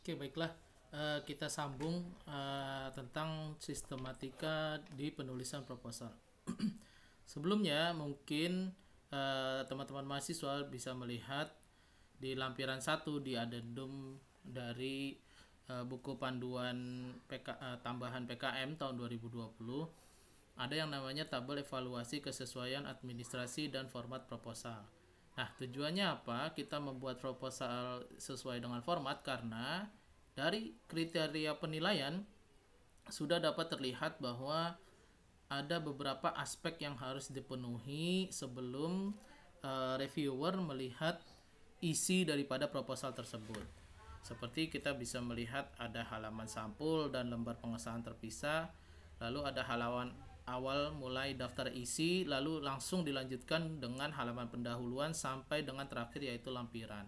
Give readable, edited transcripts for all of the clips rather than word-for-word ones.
Oke, baiklah. Kita sambung tentang sistematika di penulisan proposal. Sebelumnya, mungkin teman-teman mahasiswa bisa melihat di lampiran 1 di adendum dari buku panduan tambahan PKM tahun 2020 ada yang namanya tabel evaluasi kesesuaian administrasi dan format proposal. Nah, tujuannya apa? Kita membuat proposal sesuai dengan format karena dari kriteria penilaian sudah dapat terlihat bahwa ada beberapa aspek yang harus dipenuhi sebelum reviewer melihat isi daripada proposal tersebut. Seperti kita bisa melihat ada halaman sampul dan lembar pengesahan terpisah, lalu ada halaman awal mulai daftar isi, lalu langsung dilanjutkan dengan halaman pendahuluan sampai dengan terakhir yaitu lampiran.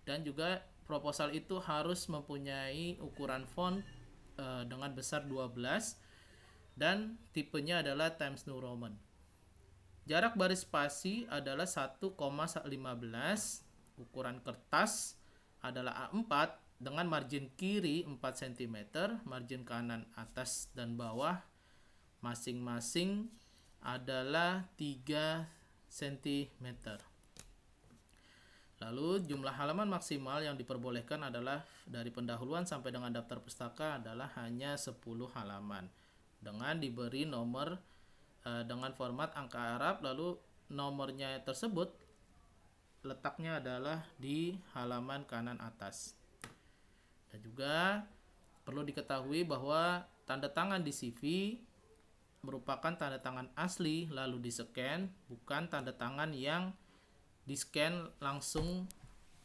Dan juga proposal itu harus mempunyai ukuran font dengan besar 12 dan tipenya adalah Times New Roman. Jarak baris spasi adalah 1,15, ukuran kertas adalah A4 dengan margin kiri 4 cm, margin kanan atas dan bawah masing-masing adalah 3 cm. Lalu jumlah halaman maksimal yang diperbolehkan adalah dari pendahuluan sampai dengan daftar pustaka adalah hanya 10 halaman dengan diberi nomor dengan format angka Arab, lalu nomornya tersebut letaknya adalah di halaman kanan atas. Dan juga perlu diketahui bahwa tanda tangan di CV merupakan tanda tangan asli lalu di-scan, bukan tanda tangan yang di-scan langsung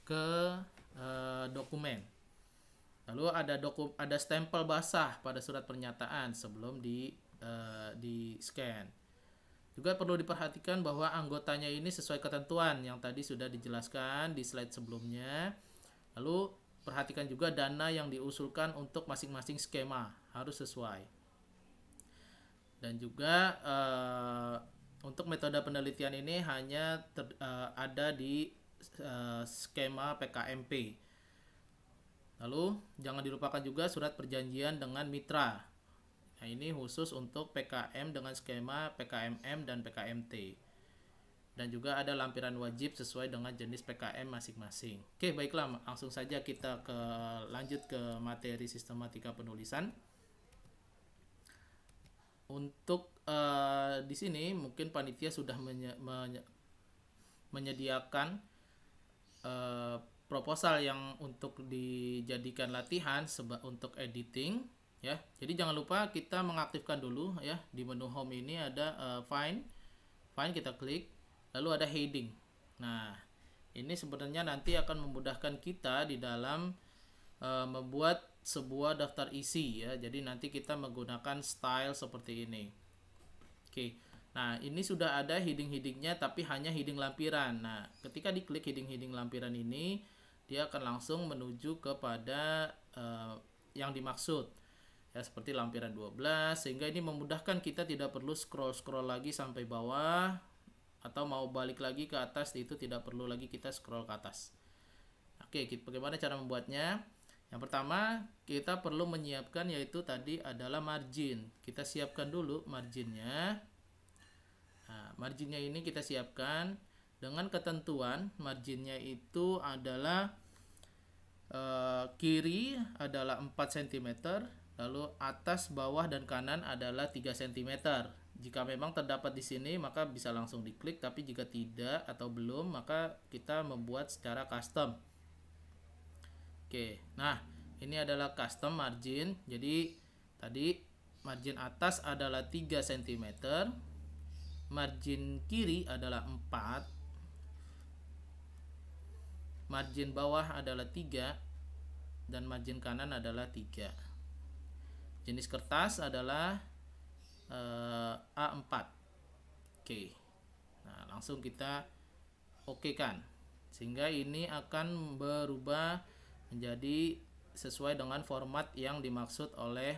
ke dokumen. Lalu ada stempel basah pada surat pernyataan sebelum di-scan. Juga perlu diperhatikan bahwa anggotanya ini sesuai ketentuan yang tadi sudah dijelaskan di slide sebelumnya. Lalu perhatikan juga dana yang diusulkan untuk masing-masing skema harus sesuai. Dan juga untuk metode penelitian ini hanya ada di skema PKMP. Lalu jangan dilupakan juga surat perjanjian dengan mitra. Nah, ini khusus untuk PKM dengan skema PKMM dan PKMT. Dan juga ada lampiran wajib sesuai dengan jenis PKM masing-masing. Oke, baiklah, langsung saja kita lanjut ke materi sistematika penulisan. Untuk di sini mungkin panitia sudah menyediakan proposal yang untuk dijadikan latihan untuk editing ya. Jadi jangan lupa kita mengaktifkan dulu ya. Di menu home ini ada find kita klik, lalu ada heading. Nah, ini sebenarnya nanti akan memudahkan kita di dalam membuat sebuah daftar isi ya. Jadi nanti kita menggunakan style seperti ini. Oke. Nah, ini sudah ada heading-headingnya tapi hanya heading lampiran. Nah, ketika diklik heading-heading lampiran ini, dia akan langsung menuju kepada yang dimaksud. Ya, seperti lampiran 12, sehingga ini memudahkan kita tidak perlu scroll-scroll lagi sampai bawah, atau mau balik lagi ke atas itu tidak perlu lagi kita scroll ke atas. Oke, bagaimana cara membuatnya? Yang pertama, kita perlu menyiapkan yaitu tadi adalah margin. Kita siapkan dulu marginnya. Nah, marginnya ini kita siapkan dengan ketentuan marginnya itu adalah kiri adalah 4 cm, lalu atas, bawah, dan kanan adalah 3 cm. Jika memang terdapat di sini maka bisa langsung diklik, tapi jika tidak atau belum maka kita membuat secara custom. Oke, nah ini adalah custom margin. Jadi tadi margin atas adalah 3 cm, margin kiri adalah 4, margin bawah adalah 3, dan margin kanan adalah 3. Jenis kertas adalah A4. Oke. Nah, langsung kita oke kan. Sehingga ini akan berubah menjadi sesuai dengan format yang dimaksud oleh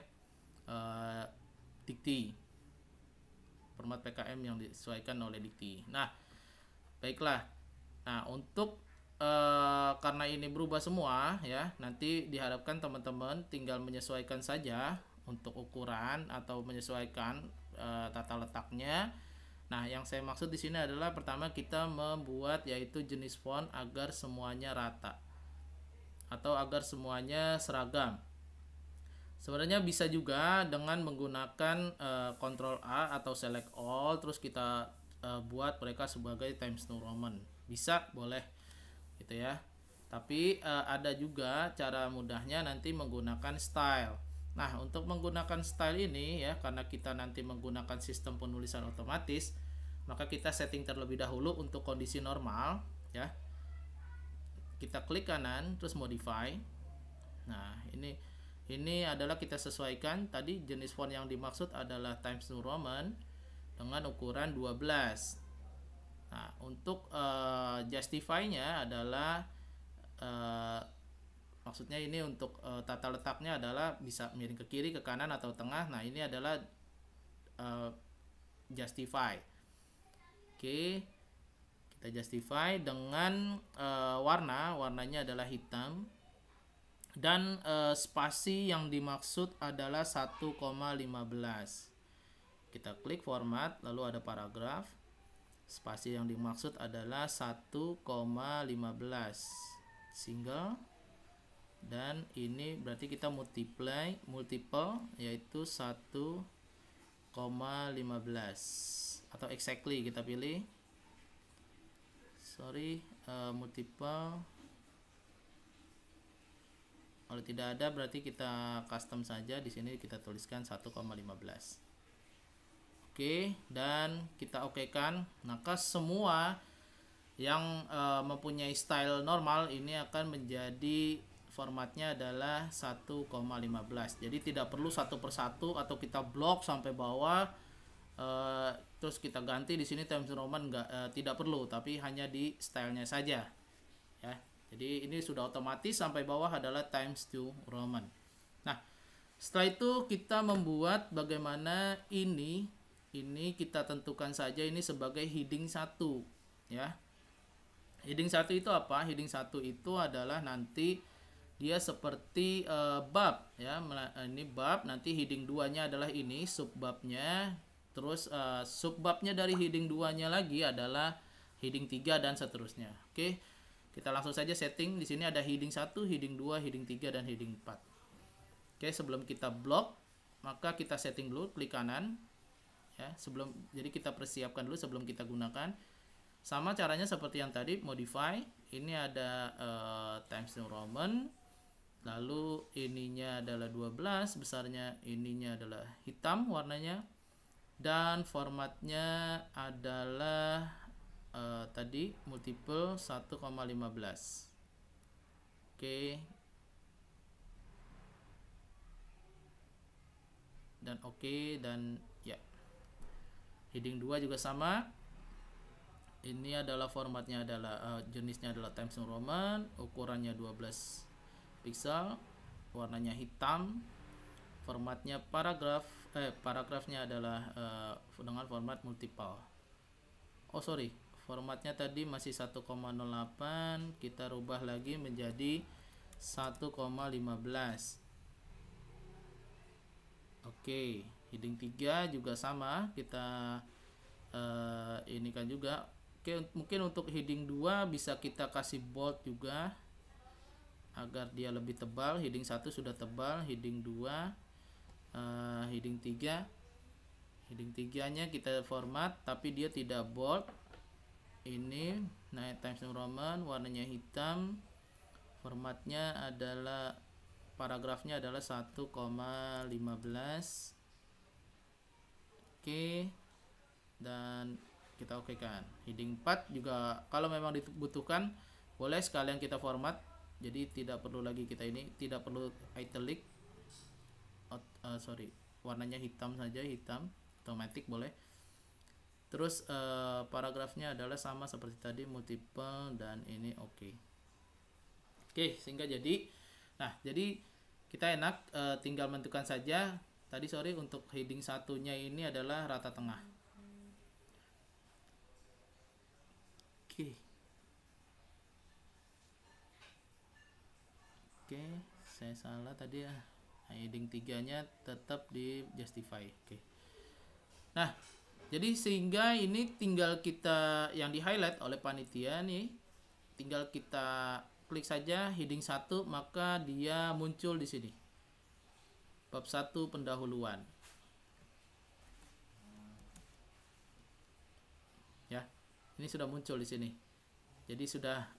dikti. Format PKM yang disesuaikan oleh dikti. Nah, baiklah. Nah, untuk karena ini berubah semua ya, nanti diharapkan teman-teman tinggal menyesuaikan saja untuk ukuran atau menyesuaikan tata letaknya. Nah, yang saya maksud di sini adalah pertama kita membuat yaitu jenis font agar semuanya rata atau agar semuanya seragam. Sebenarnya bisa juga dengan menggunakan Ctrl A atau Select All, terus kita buat mereka sebagai Times New Roman. Bisa, boleh gitu ya. Tapi ada juga cara mudahnya nanti menggunakan style. Nah, untuk menggunakan style ini ya, karena kita nanti menggunakan sistem penulisan otomatis, maka kita setting terlebih dahulu untuk kondisi normal ya. Kita klik kanan terus modify. Nah, ini adalah kita sesuaikan tadi jenis font yang dimaksud adalah Times New Roman dengan ukuran 12. Nah, untuk justify-nya adalah maksudnya ini untuk tata letaknya adalah bisa miring ke kiri, ke kanan atau tengah. Nah, ini adalah justify. Oke, kita justify dengan warnanya adalah hitam dan spasi yang dimaksud adalah 1,15. Kita klik format, lalu ada paragraf. Spasi yang dimaksud adalah 1,15 single, dan ini berarti kita multiple yaitu 1,15 atau exactly kita pilih, multiple. Kalau tidak ada berarti kita custom saja, di sini kita tuliskan 1,15. Oke, dan kita okekan. Maka semua yang mempunyai style normal ini akan menjadi formatnya adalah 1,15. Jadi tidak perlu satu persatu atau kita blok sampai bawah terus kita ganti di sini Times New Roman, tidak perlu, tapi hanya di stylenya saja ya. Jadi ini sudah otomatis sampai bawah adalah Times New Roman. Nah, setelah itu kita membuat bagaimana ini kita tentukan saja ini sebagai heading 1 ya. Heading 1 itu apa? Heading 1 itu adalah nanti dia seperti bab ya. Ini bab, nanti heading 2-nya adalah ini subbabnya. Terus subbabnya dari heading 2-nya lagi adalah heading 3 dan seterusnya. Oke. Kita langsung saja setting. Di sini ada heading 1, heading 2, heading 3 dan heading 4. Oke, sebelum kita blok, maka kita setting dulu, klik kanan ya. Jadi kita persiapkan dulu sebelum kita gunakan. Sama caranya seperti yang tadi, modify. Ini ada Times New Roman. Lalu ininya adalah 12, besarnya ininya adalah hitam warnanya. Dan formatnya adalah tadi multiple 1,15. Oke. Dan oke, dan ya. Heading 2 juga sama. Ini adalah formatnya adalah jenisnya adalah Times New Roman, ukurannya 12 pixel, warnanya hitam, formatnya paragrafnya adalah dengan format multiple. Formatnya tadi masih 1,08, kita rubah lagi menjadi 1,15. Oke, heading 3 juga sama, kita ini kan juga. Oke, mungkin untuk heading 2 bisa kita kasih bold juga agar dia lebih tebal. Heading 1 sudah tebal, heading 2, heading 3 nya kita format tapi dia tidak bold. Ini Times New Roman, warnanya hitam, formatnya adalah paragrafnya adalah 1,15. Oke, dan kita okekan. Heading 4 juga kalau memang dibutuhkan boleh sekalian kita format, jadi tidak perlu lagi kita ini, tidak perlu italic, warnanya hitam saja, hitam otomatis boleh. Terus paragrafnya adalah sama seperti tadi, multiple, dan ini oke. Sehingga jadi kita enak tinggal menentukan saja. Tadi untuk heading satunya ini adalah rata tengah. Oke, saya salah tadi ya. Heading 3-nya tetap di justify. Oke. Nah, jadi sehingga ini tinggal kita yang di highlight oleh panitia nih, tinggal kita klik saja heading 1, maka dia muncul di sini. Bab 1 pendahuluan. Ya. Ini sudah muncul di sini. Jadi sudah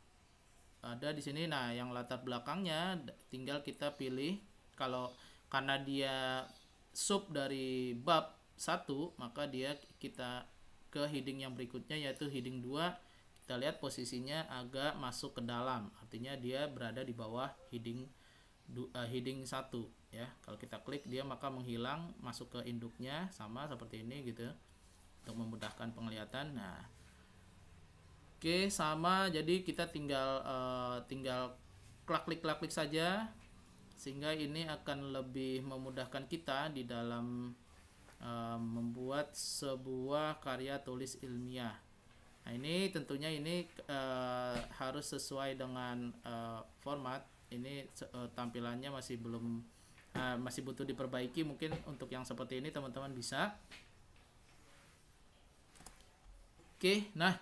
ada di sini. Nah, yang latar belakangnya tinggal kita pilih. Kalau karena dia sub dari bab 1, maka kita ke heading yang berikutnya, yaitu heading 2. Kita lihat posisinya agak masuk ke dalam, artinya dia berada di bawah heading 1 ya. Kalau kita klik dia maka menghilang, masuk ke induknya, sama seperti ini gitu, untuk memudahkan penglihatan. Nah, oke, sama. Jadi kita tinggal klik saja, sehingga ini akan lebih memudahkan kita di dalam membuat sebuah karya tulis ilmiah. Nah, ini tentunya harus sesuai dengan format. Ini tampilannya masih butuh diperbaiki. Mungkin untuk yang seperti ini teman-teman bisa. Oke, nah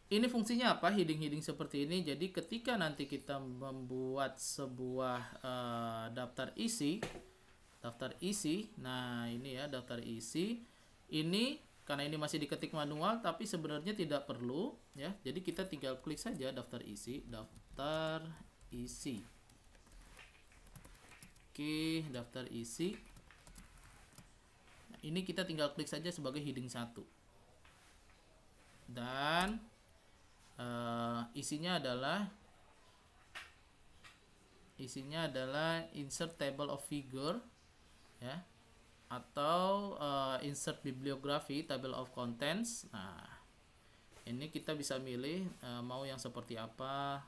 ini fungsinya apa? Heading seperti ini. Jadi ketika nanti kita membuat sebuah daftar isi, nah ini ya daftar isi. Ini karena ini masih diketik manual, tapi sebenarnya tidak perlu ya. Jadi kita tinggal klik saja daftar isi. Oke, daftar isi. Nah, ini kita tinggal klik saja sebagai heading 1. Dan isinya adalah insert table of figure ya, atau insert bibliography, table of contents. Nah, ini kita bisa milih mau yang seperti apa,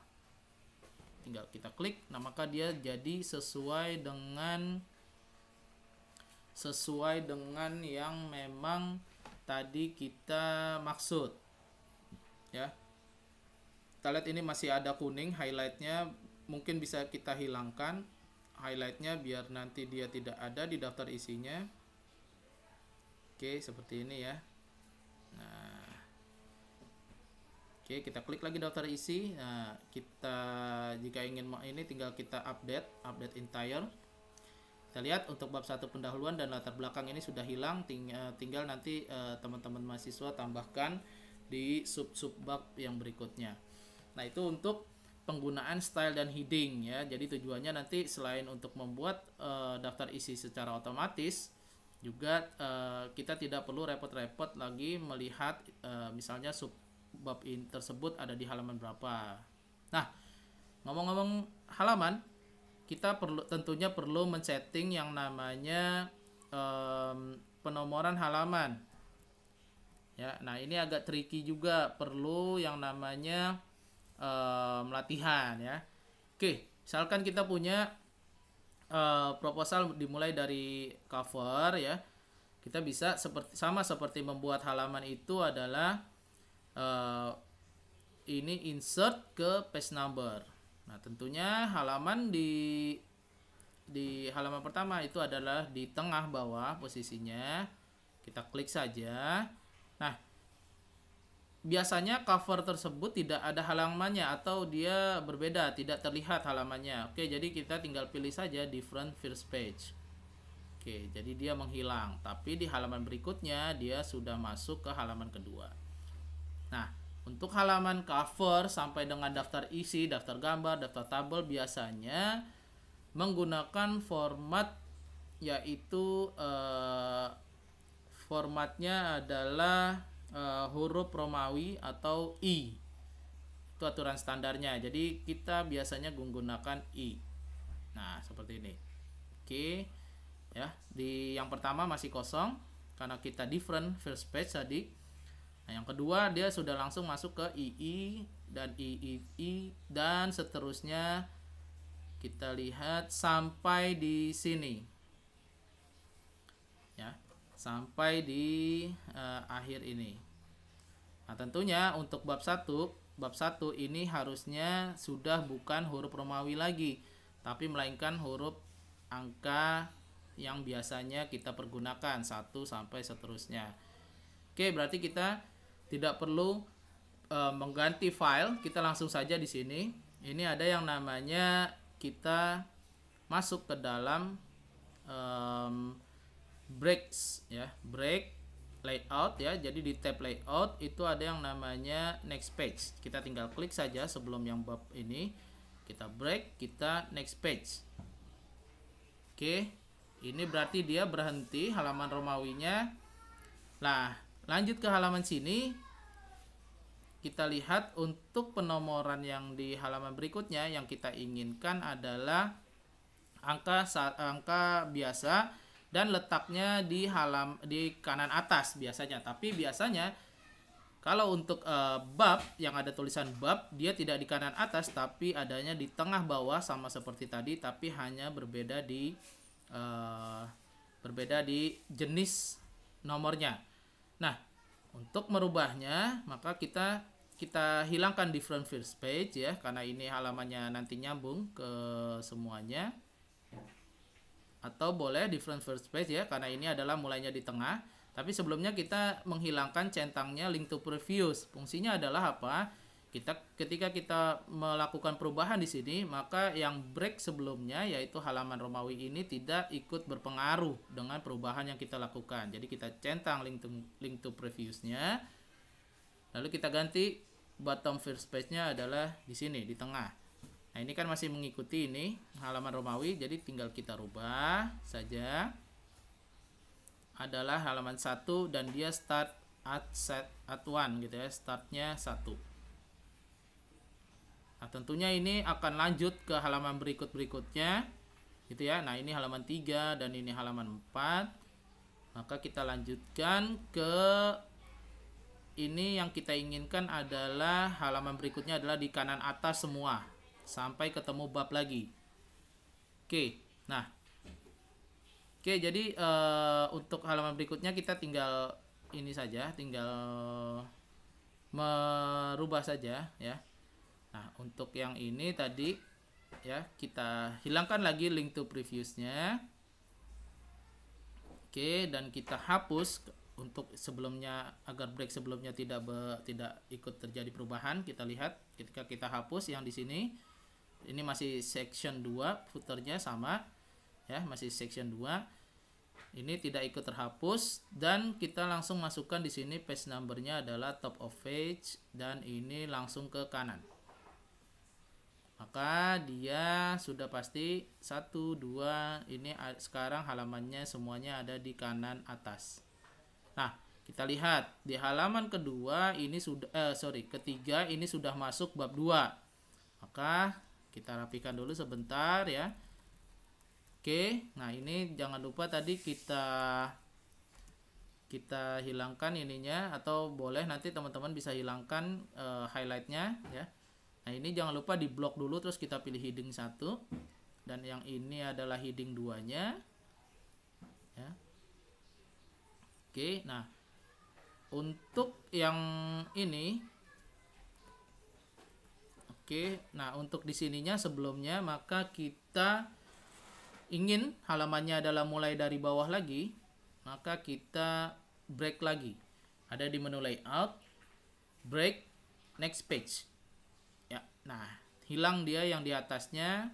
tinggal kita klik. Nah, maka dia jadi sesuai dengan yang memang tadi kita maksud ya. Kita lihat ini masih ada kuning highlightnya, mungkin bisa kita hilangkan highlightnya biar nanti dia tidak ada di daftar isinya. Oke, seperti ini ya. Nah, oke, kita klik lagi daftar isi. Nah, kita jika ingin ini tinggal kita update entire. Kita lihat untuk bab 1 pendahuluan dan latar belakang ini sudah hilang. Tinggal nanti teman-teman mahasiswa tambahkan di sub bab yang berikutnya. Nah, itu untuk penggunaan style dan heading ya. Jadi tujuannya nanti selain untuk membuat daftar isi secara otomatis, juga kita tidak perlu repot-repot lagi melihat misalnya subbab tersebut ada di halaman berapa. Nah, ngomong-ngomong halaman, kita tentunya perlu men-setting yang namanya penomoran halaman. Ya, nah ini agak tricky juga, perlu yang namanya latihan ya. Oke, misalkan kita punya proposal dimulai dari cover ya. Kita bisa sama seperti membuat halaman itu adalah ini insert ke page number. Nah, tentunya halaman di halaman pertama itu adalah di tengah bawah posisinya. Kita klik saja. Nah, biasanya cover tersebut tidak ada halamannya atau dia berbeda, tidak terlihat halamannya. Oke, jadi kita tinggal pilih saja different first page. Oke, jadi dia menghilang, tapi di halaman berikutnya dia sudah masuk ke halaman kedua. Nah, untuk halaman cover sampai dengan daftar isi, daftar gambar, daftar tabel biasanya menggunakan format, yaitu formatnya adalah huruf Romawi atau I. Itu aturan standarnya. Jadi kita biasanya menggunakan I. Nah, seperti ini. Oke. Ya, di yang pertama masih kosong karena kita different first page tadi. Nah, yang kedua dia sudah langsung masuk ke II dan III dan seterusnya. Kita lihat sampai di sini. Ya, sampai di akhir ini. Nah, tentunya untuk bab 1 ini harusnya sudah bukan huruf Romawi lagi, tapi melainkan huruf angka yang biasanya kita pergunakan 1 sampai seterusnya. Oke, berarti kita tidak perlu mengganti file, kita langsung saja di sini. Ini ada yang namanya kita masuk ke dalam breaks ya, break layout ya. Jadi di tab layout itu ada yang namanya next page. Kita tinggal klik saja sebelum yang bab ini. Kita break, kita next page. Oke, ini berarti dia berhenti halaman Romawinya. Nah, lanjut ke halaman sini. Kita lihat untuk penomoran yang di halaman berikutnya yang kita inginkan adalah angka biasa dan letaknya di kanan atas biasanya. Tapi biasanya kalau untuk bab yang ada tulisan bab, dia tidak di kanan atas tapi adanya di tengah bawah sama seperti tadi, tapi hanya berbeda di jenis nomornya. Nah, untuk merubahnya maka kita hilangkan different first page ya, karena ini halamannya nanti nyambung ke semuanya. Atau boleh different first page ya, karena ini adalah mulainya di tengah. Tapi sebelumnya kita menghilangkan centangnya link to previous. Fungsinya adalah apa? Ketika kita melakukan perubahan di sini, maka yang break sebelumnya yaitu halaman Romawi ini tidak ikut berpengaruh dengan perubahan yang kita lakukan. Jadi kita centang link to previousnya. Lalu kita ganti bottom first page-nya adalah di sini di tengah. Nah, ini kan masih mengikuti ini halaman Romawi, jadi tinggal kita rubah saja. Adalah halaman 1 dan dia start at 1 gitu ya, startnya 1. Nah, tentunya ini akan lanjut ke halaman berikutnya gitu ya. Nah, ini halaman 3 dan ini halaman 4. Maka kita lanjutkan ke ini yang kita inginkan adalah halaman berikutnya adalah di kanan atas semua sampai ketemu bab lagi. Oke. Nah, jadi untuk halaman berikutnya kita tinggal ini saja, tinggal merubah saja ya. Nah, untuk yang ini tadi ya, kita hilangkan lagi link to previousnya. Oke, dan kita hapus untuk sebelumnya, agar break sebelumnya tidak ikut terjadi perubahan. Kita lihat ketika kita hapus yang di sini, ini masih section 2, footernya sama ya, masih section 2. Ini tidak ikut terhapus dan kita langsung masukkan di sini page numbernya adalah top of page dan ini langsung ke kanan. Maka dia sudah pasti 1, 2, ini sekarang halamannya semuanya ada di kanan atas. Nah, kita lihat di halaman kedua ini ketiga ini sudah masuk bab 2. Maka kita rapikan dulu sebentar ya. Oke, nah ini jangan lupa tadi kita hilangkan ininya, atau boleh nanti teman-teman bisa hilangkan highlightnya ya. Nah, ini jangan lupa di blok dulu, terus kita pilih heading 1 dan yang ini adalah heading 2-nya ya. Oke, nah untuk yang ini, oke, nah untuk di sininya sebelumnya maka kita ingin halamannya adalah mulai dari bawah lagi, maka kita break lagi. Ada di menu layout, break, next page. Ya, nah hilang dia yang di atasnya,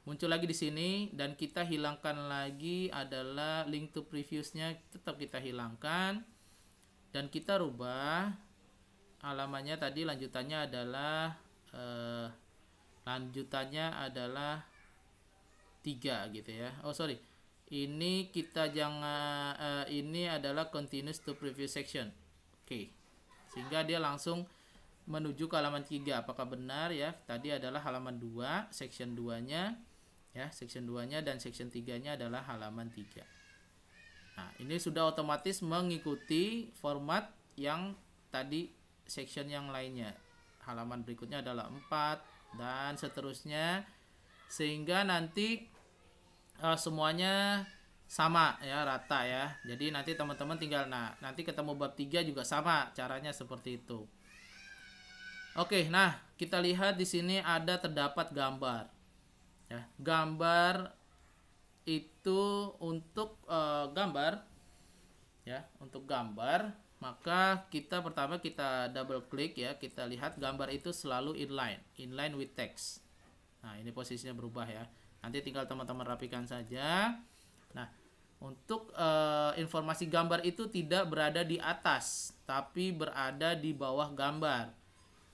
muncul lagi di sini dan kita hilangkan lagi adalah link to previousnya, tetap kita hilangkan dan kita rubah halamannya tadi lanjutannya adalah 3 gitu ya. Oh sorry, ini kita jangan ini adalah continuous to previous section. Oke, sehingga dia langsung menuju ke halaman 3. Apakah benar ya? Tadi adalah halaman 2, section 2-nya ya, section 2-nya dan section 3-nya adalah halaman 3. Nah, ini sudah otomatis mengikuti format yang tadi section yang lainnya. Halaman berikutnya adalah 4 dan seterusnya, sehingga nanti semuanya sama ya, rata ya. Jadi nanti teman-teman tinggal nanti ketemu bab 3 juga sama caranya seperti itu. Oke, nah kita lihat di sini terdapat gambar Ya, gambar itu untuk gambar, ya, untuk gambar, maka kita pertama kita double klik ya, kita lihat gambar itu selalu inline with text. Nah, ini posisinya berubah ya. Nanti tinggal teman-teman rapikan saja. Nah, untuk informasi gambar itu tidak berada di atas, tapi berada di bawah gambar.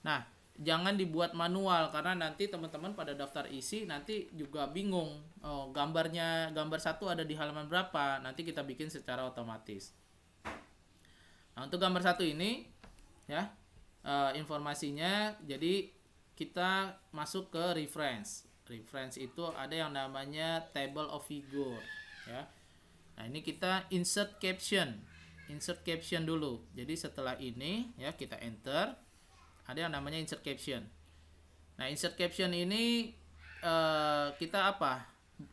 Nah, jangan dibuat manual karena nanti teman-teman pada daftar isi nanti juga bingung. Oh, gambar satu ada di halaman berapa? Nanti kita bikin secara otomatis. Nah, untuk gambar satu ini ya, informasinya, jadi kita masuk ke reference. Reference itu ada yang namanya table of figure ya. Nah, ini kita insert caption dulu. Jadi setelah ini ya, kita enter, ada yang namanya insert caption. Nah, insert caption ini kita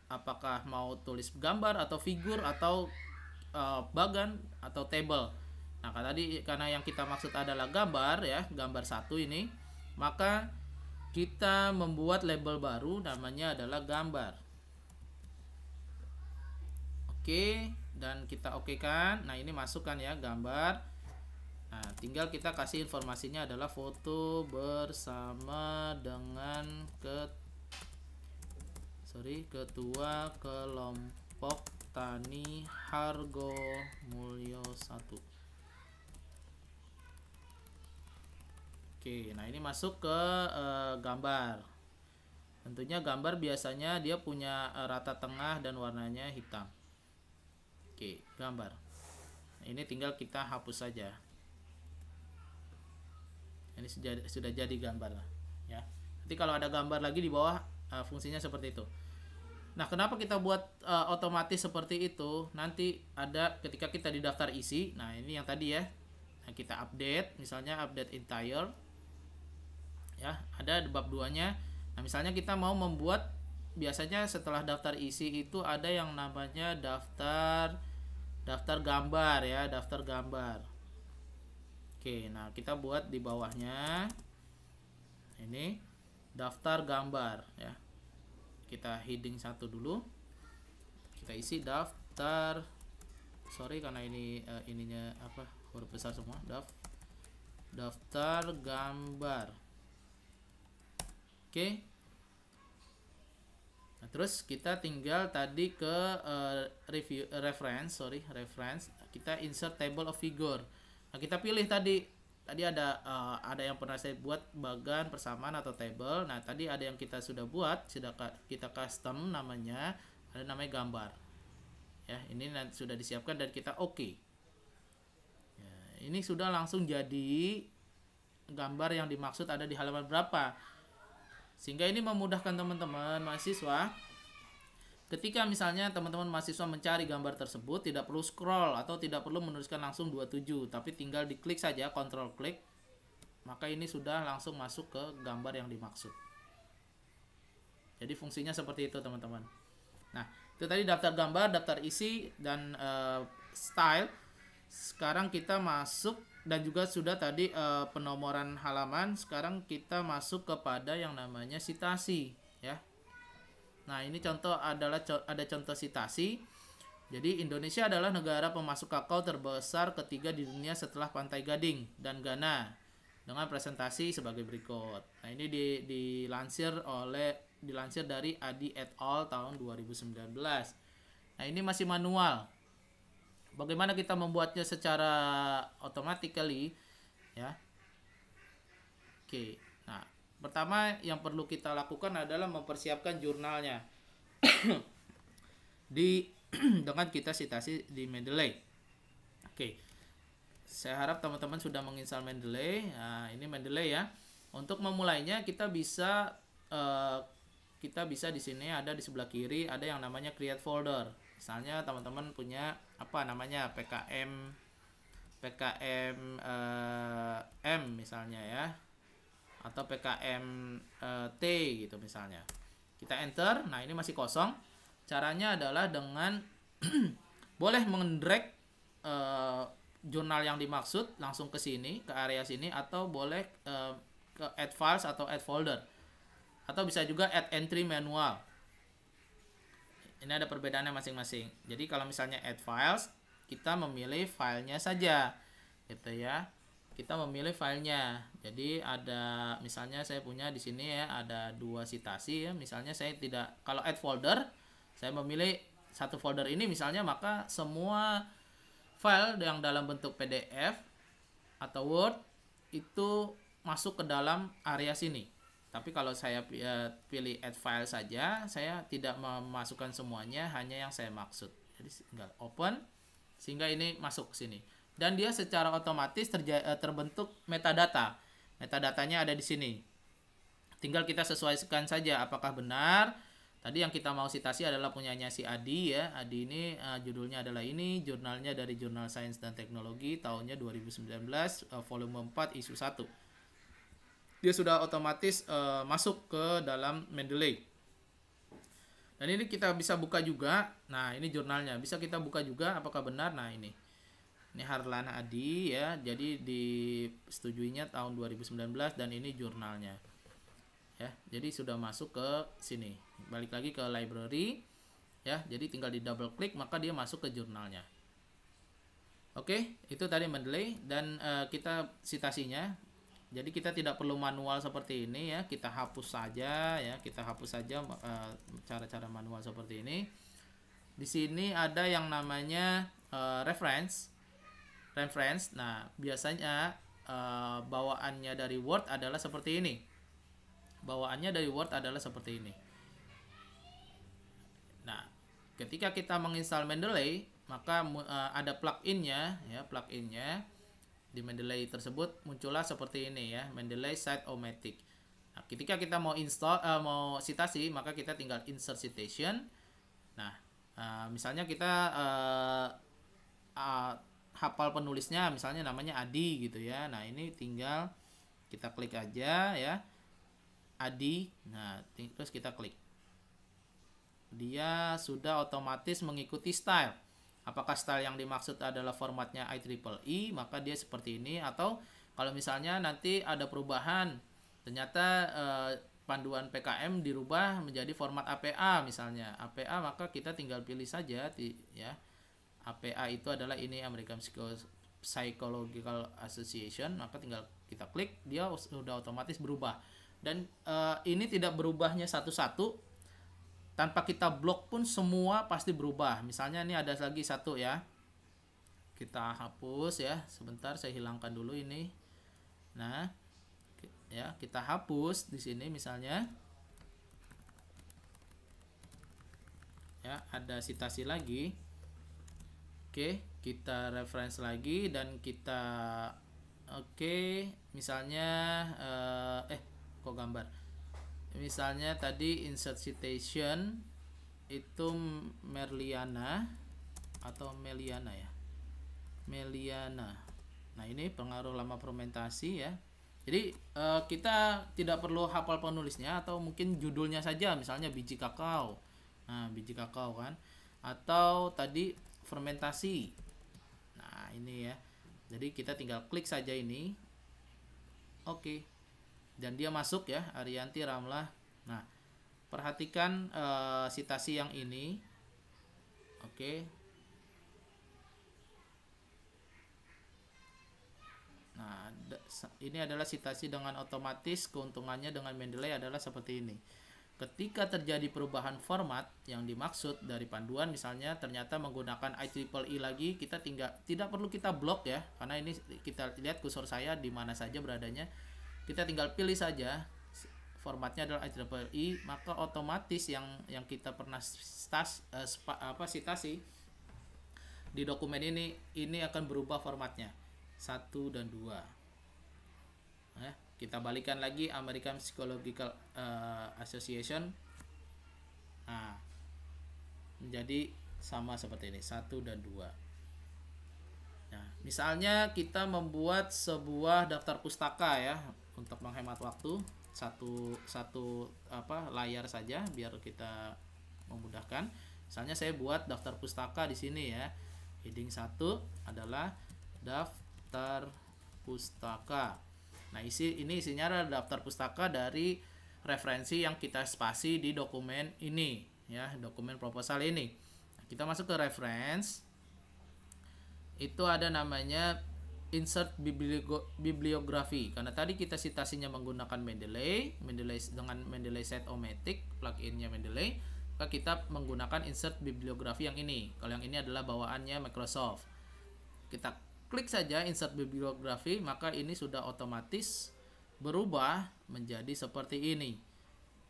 apakah mau tulis gambar atau figur atau bagan atau table. Nah, karena yang kita maksud adalah gambar ya, gambar satu ini, maka kita membuat label baru, namanya adalah gambar. Oke, dan kita oke kan. Nah, ini masukkan ya gambar. Nah, tinggal kita kasih informasinya adalah foto bersama dengan Ketua Kelompok Tani Hargo Mulyo 1. Oke, nah ini masuk ke gambar. Tentunya gambar biasanya dia punya rata tengah dan warnanya hitam. Oke, gambar. Nah, ini tinggal kita hapus saja. Ini sudah jadi gambar ya. Nanti kalau ada gambar lagi di bawah, fungsinya seperti itu. Nah, kenapa kita buat otomatis seperti itu? Nanti ada ketika kita di daftar isi. Nah, ini yang tadi ya. Nah, kita update, misalnya update entire. Ya, ada bab 2-nya. Nah, misalnya kita mau membuat, biasanya setelah daftar isi itu ada yang namanya daftar gambar ya, daftar gambar. Oke, nah kita buat di bawahnya ini daftar gambar ya. Kita heading satu dulu. Kita isi daftar, karena ini ininya huruf besar semua, daftar gambar. Oke. Nah, terus kita tinggal tadi ke reference. Kita insert table of figure. Nah, kita pilih tadi ada yang pernah saya buat bagan, persamaan atau table. Nah, tadi ada yang kita sudah buat, sudah kita custom namanya, ada namanya gambar. Ya, ini nanti sudah disiapkan dan kita oke. Ya, ini sudah langsung jadi gambar yang dimaksud ada di halaman berapa. Sehingga ini memudahkan teman-teman mahasiswa. Ketika misalnya teman-teman mahasiswa mencari gambar tersebut, tidak perlu scroll atau tidak perlu menuliskan langsung 27, tapi tinggal diklik saja, kontrol klik, maka ini sudah langsung masuk ke gambar yang dimaksud. Jadi fungsinya seperti itu teman-teman. Nah, itu tadi daftar gambar, daftar isi, dan style. Sekarang kita masuk, dan juga sudah tadi penomoran halaman. Sekarang kita masuk kepada yang namanya sitasi ya. Nah, ini ada contoh sitasi. Jadi Indonesia adalah negara pemasok kakao terbesar ketiga di dunia setelah Pantai Gading dan Ghana, dengan presentasi sebagai berikut. Nah, ini dilansir dari Adi et al tahun 2019. Nah, ini masih manual. Bagaimana kita membuatnya secara automatically ya. Oke. Nah, pertama yang perlu kita lakukan adalah mempersiapkan jurnalnya dengan kita sitasi di Mendeley. Oke. Saya harap teman-teman sudah menginstal Mendeley. Nah, ini Mendeley ya. Untuk memulainya kita bisa di sini ada di sebelah kiri ada yang namanya create folder. Misalnya teman-teman punya PKM M misalnya ya, atau PKM T gitu misalnya. Kita enter. Nah, ini masih kosong. Caranya adalah dengan boleh mendrag jurnal yang dimaksud langsung ke sini, ke area sini, atau boleh ke add files atau add folder, atau bisa juga add entry manual. ini ada perbedaannya masing-masing. Jadi kalau misalnya add files, kita memilih filenya saja, gitu ya. Kita memilih filenya. Jadi ada misalnya saya punya di sini ya ada 2 citasi ya. Misalnya saya tidak, kalau add folder, saya memilih satu folder ini misalnya, maka semua file yang dalam bentuk PDF atau Word itu masuk ke dalam area sini. Tapi kalau saya pilih add file saja, saya tidak memasukkan semuanya, hanya yang saya maksud. Jadi tinggal open sehingga ini masuk ke sini. Dan dia secara otomatis terbentuk metadata. Metadatanya ada di sini. Tinggal kita sesuaikan saja apakah benar. Tadi yang kita mau citasi adalah punyanya si Adi ya. Adi ini judulnya adalah ini, jurnalnya dari Jurnal Sains dan Teknologi, tahunnya 2019, volume 4 isu 1. Dia sudah otomatis masuk ke dalam Mendeley. Dan ini kita bisa buka juga. Nah, ini jurnalnya. Bisa kita buka juga apakah benar. Nah, ini Harlan Adi ya. Jadi disetujuinya tahun 2019 dan ini jurnalnya. Ya, jadi sudah masuk ke sini. Balik lagi ke library ya. Jadi tinggal di double klik maka dia masuk ke jurnalnya. Oke, itu tadi Mendeley dan kita citasinya. Jadi kita tidak perlu manual seperti ini ya. Kita hapus saja ya. Kita hapus saja cara-cara manual seperti ini. Di sini ada yang namanya reference. Nah, biasanya bawaannya dari Word adalah seperti ini. Nah, ketika kita menginstal Mendeley, maka ada plugin-nya ya, di Mendeley tersebut muncullah seperti ini ya, Mendeley Site-O-Matic. Nah, ketika kita mau install mau citasi, maka kita tinggal insert citation. Nah, misalnya kita hafal penulisnya, misalnya namanya Adi gitu ya. Nah, ini tinggal kita klik aja ya, Adi. Nah, terus kita klik. Dia sudah otomatis mengikuti style. Apakah style yang dimaksud adalah formatnya IEEE, maka dia seperti ini. Atau kalau misalnya nanti ada perubahan, ternyata panduan PKM dirubah menjadi format APA misalnya. APA maka kita tinggal pilih saja ya. APA itu adalah ini American Psychological Association, maka tinggal kita klik, dia sudah otomatis berubah. Dan ini tidak berubahnya satu-satu, tanpa kita blok pun semua pasti berubah. Misalnya ini ada lagi satu ya, kita hapus ya, sebentar saya hilangkan dulu ini. Nah ya, kita hapus di sini misalnya ya, ada citasi lagi. Oke, kita reference lagi dan kita misalnya kok gambar. Misalnya tadi insert citation itu Meliana atau Meliana ya. Meliana. Nah, ini pengaruh lama fermentasi ya. Jadi kita tidak perlu hafal penulisnya atau mungkin judulnya saja, misalnya biji kakao. Nah, biji kakao kan. Atau tadi fermentasi. Nah, ini ya. Jadi kita tinggal klik saja ini. Oke. Dan dia masuk ya, Arianti Ramlah. Nah, perhatikan citasi yang ini. Oke. Nah, ini adalah citasi dengan otomatis. Keuntungannya dengan Mendeley adalah seperti ini. Ketika terjadi perubahan format yang dimaksud dari panduan, misalnya ternyata menggunakan IEEE lagi, kita tidak perlu kita blok ya, karena ini kita lihat kursor saya di mana saja beradanya. Kita tinggal pilih saja formatnya adalah IEEE, maka otomatis yang kita pernah citasi di dokumen ini akan berubah formatnya 1 dan 2. Kita balikan lagi American Psychological Association. Nah, menjadi sama seperti ini 1 dan 2. Nah, misalnya kita membuat sebuah daftar pustaka ya, untuk menghemat waktu, satu layar saja biar kita memudahkan. Misalnya saya buat daftar pustaka di sini ya. Heading 1 adalah daftar pustaka. Nah, isinya adalah daftar pustaka dari referensi yang kita spasi di dokumen ini ya, dokumen proposal ini. Nah, kita masuk ke reference. Itu ada namanya insert bibliografi, karena tadi kita citasinya menggunakan Mendeley dengan Mendeley Set-O-Matic, pluginnya Mendeley, maka kita menggunakan insert bibliografi yang ini. Kalau yang ini adalah bawaannya Microsoft. Kita klik saja insert bibliografi, maka ini sudah otomatis berubah menjadi seperti ini.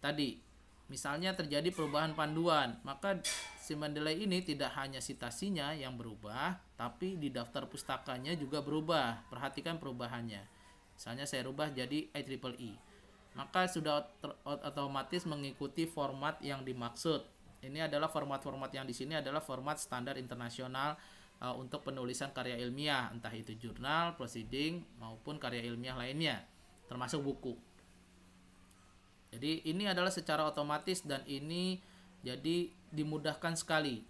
Tadi misalnya terjadi perubahan panduan, maka si Mendeley ini tidak hanya citasinya yang berubah, tapi di daftar pustakanya juga berubah. Perhatikan perubahannya. Misalnya saya rubah jadi IEEE, maka sudah otomatis mengikuti format yang dimaksud. Ini adalah format-format yang di sini adalah format standar internasional untuk penulisan karya ilmiah, entah itu jurnal, proceeding, maupun karya ilmiah lainnya, termasuk buku. Jadi ini adalah secara otomatis, dan ini jadi dimudahkan sekali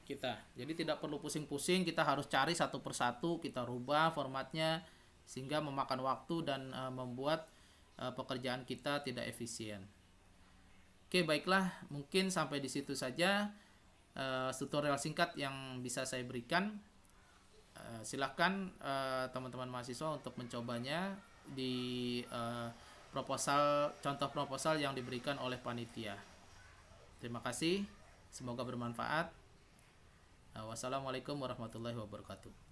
kita. Jadi tidak perlu pusing-pusing, kita harus cari satu persatu, kita rubah formatnya sehingga memakan waktu dan membuat pekerjaan kita tidak efisien. Oke, baiklah, mungkin sampai di situ saja tutorial singkat yang bisa saya berikan. Silahkan teman-teman mahasiswa untuk mencobanya di contoh proposal yang diberikan oleh panitia. Terima kasih, semoga bermanfaat. Wassalamualaikum warahmatullahi wabarakatuh.